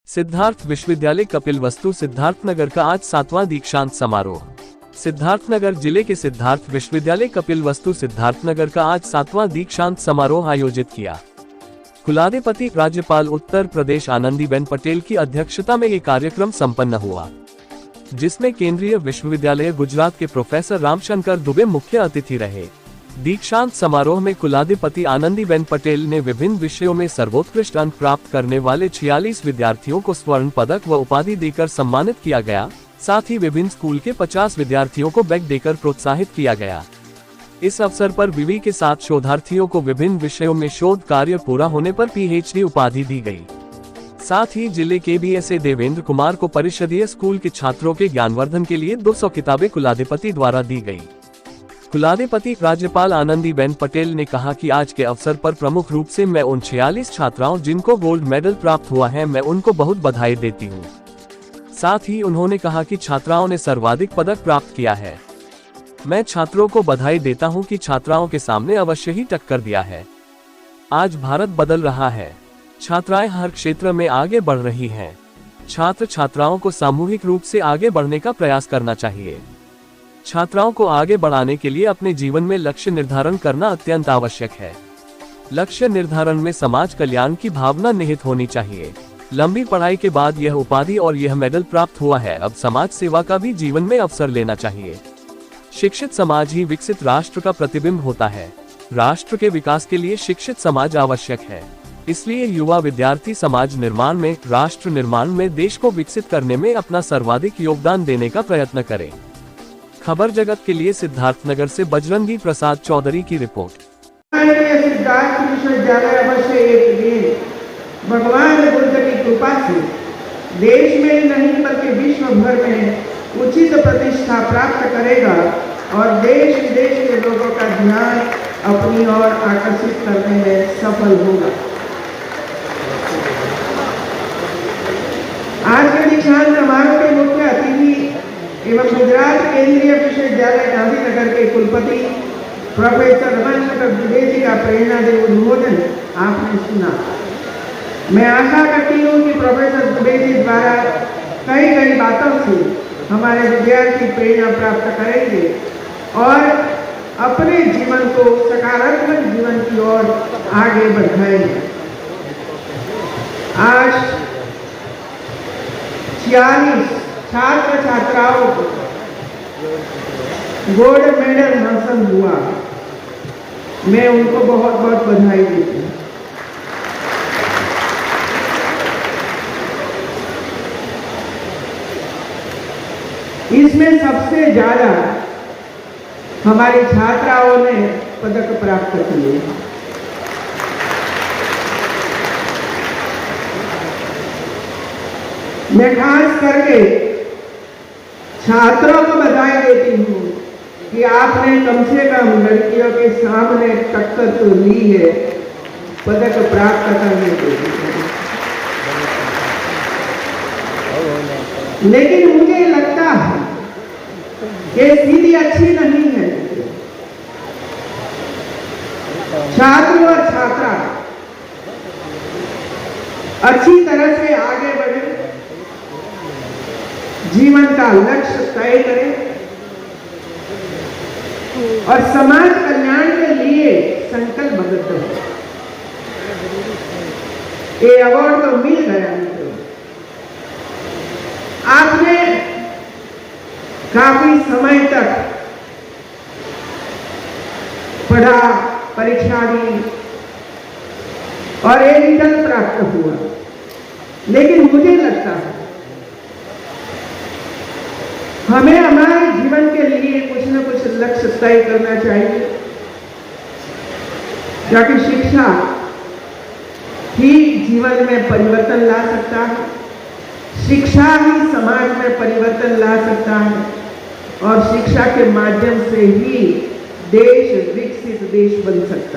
सिद्धार्थ विश्वविद्यालय कपिलवस्तु सिद्धार्थनगर का आज 7वां दीक्षांत समारोह। सिद्धार्थनगर जिले के सिद्धार्थ विश्वविद्यालय कपिलवस्तु सिद्धार्थनगर का आज 7वां दीक्षांत समारोह आयोजित किया। कुलाधिपति राज्यपाल उत्तर प्रदेश आनंदीबेन पटेल की अध्यक्षता में ये कार्यक्रम संपन्न हुआ, जिसमें केंद्रीय विश्वविद्यालय गुजरात के प्रोफेसर रामशंकर दुबे मुख्य अतिथि रहे। दीक्षांत समारोह में कुलाधिपति आनंदीबेन पटेल ने विभिन्न विषयों में सर्वोत्कृष्ट अंक प्राप्त करने वाले 46 विद्यार्थियों को स्वर्ण पदक व उपाधि देकर सम्मानित किया गया। साथ ही विभिन्न स्कूल के 50 विद्यार्थियों को बैग देकर प्रोत्साहित किया गया। इस अवसर पर विवि के 7 शोधार्थियों को विभिन्न विषयों में शोध कार्य पूरा होने पर PhD उपाधि दी गई। साथ ही जिले के BSA देवेंद्र कुमार को परिषदीय स्कूल के छात्रों के ज्ञानवर्धन के लिए 200 किताबें कुलाधिपति द्वारा दी गई। कुलाधिपति राज्यपाल आनंदीबेन पटेल ने कहा कि आज के अवसर पर प्रमुख रूप से मैं उन 46 छात्राओं जिनको गोल्ड मेडल प्राप्त हुआ है, मैं उनको बहुत बधाई देती हूँ। साथ ही उन्होंने कहा कि छात्राओं ने सर्वाधिक पदक प्राप्त किया है। मैं छात्रों को बधाई देता हूँ कि छात्राओं के सामने अवश्य ही टक्कर दिया है। आज भारत बदल रहा है, छात्राएं हर क्षेत्र में आगे बढ़ रही हैं। छात्र छात्राओं को सामूहिक रूप से आगे बढ़ने का प्रयास करना चाहिए। छात्राओं को आगे बढ़ाने के लिए अपने जीवन में लक्ष्य निर्धारण करना अत्यंत आवश्यक है। लक्ष्य निर्धारण में समाज कल्याण की भावना निहित होनी चाहिए। लंबी पढ़ाई के बाद यह उपाधि और यह मेडल प्राप्त हुआ है, अब समाज सेवा का भी जीवन में अवसर लेना चाहिए। शिक्षित समाज ही विकसित राष्ट्र का प्रतिबिंब होता है। राष्ट्र के विकास के लिए शिक्षित समाज आवश्यक है। इसलिए युवा विद्यार्थी समाज निर्माण में, राष्ट्र निर्माण में, देश को विकसित करने में अपना सर्वाधिक योगदान देने का प्रयत्न करें। खबर जगत के लिए सिद्धार्थनगर से बजरंगी प्रसाद चौधरी की रिपोर्ट। सिद्धार्थ विश्वविद्यालय अवश्य एक दिन भगवान बुद्ध की कृपा से देश में नहीं बल्कि विश्व भर में उचित प्रतिष्ठा प्राप्त करेगा और देश विदेश के लोगों का ध्यान अपनी ओर आकर्षित करने में सफल होगा। आज के दीक्षांत समारोह के मुख्य अतिथि एवं गुजरात केंद्रीय विश्वविद्यालय गांधीनगर के कुलपति प्रोफेसर रामशंकर दुबे जी का प्रेरणादायी उद्बोधन आपने सुना। मैं आशा करती हूँ कि प्रोफेसर दुबे जी द्वारा कई कई बातों से हमारे विद्यार्थी प्रेरणा प्राप्त करेंगे और अपने जीवन को सकारात्मक जीवन की ओर आगे बढ़ाएंगे। आज 46 छात्र छात्राओं को गोल्ड मेडल हासिल हुआ, मैं उनको बहुत बहुत बधाई देती हूँ। इसमें सबसे ज्यादा हमारी छात्राओं ने पदक प्राप्त किए। मैं खास करके छात्रों को बधाई देती हूँ कि आपने कम से कम लड़कियों के सामने टक्कर तो ली है, पदक प्राप्त करने के लिए। लेकिन मुझे लगता है कि सीधी अच्छी नहीं है। छात्र और छात्रा अच्छी तरह से आगे बढ़े, जीवन का लक्ष्य तय करें और समाज कल्याण के लिए संकल्पबद्ध हो। ये अवार्ड तो मिल गया मुझे। आपने काफी समय तक पढ़ा, परीक्षा दी और एक रिजल्ट प्राप्त हुआ, लेकिन मुझे लगता है हमें हमारे जीवन के लिए कुछ न कुछ लक्ष्य तय करना चाहिए, क्योंकि शिक्षा ही जीवन में परिवर्तन ला सकता है। शिक्षा ही समाज में परिवर्तन ला सकता है और शिक्षा के माध्यम से ही देश विकसित देश बन सकता है।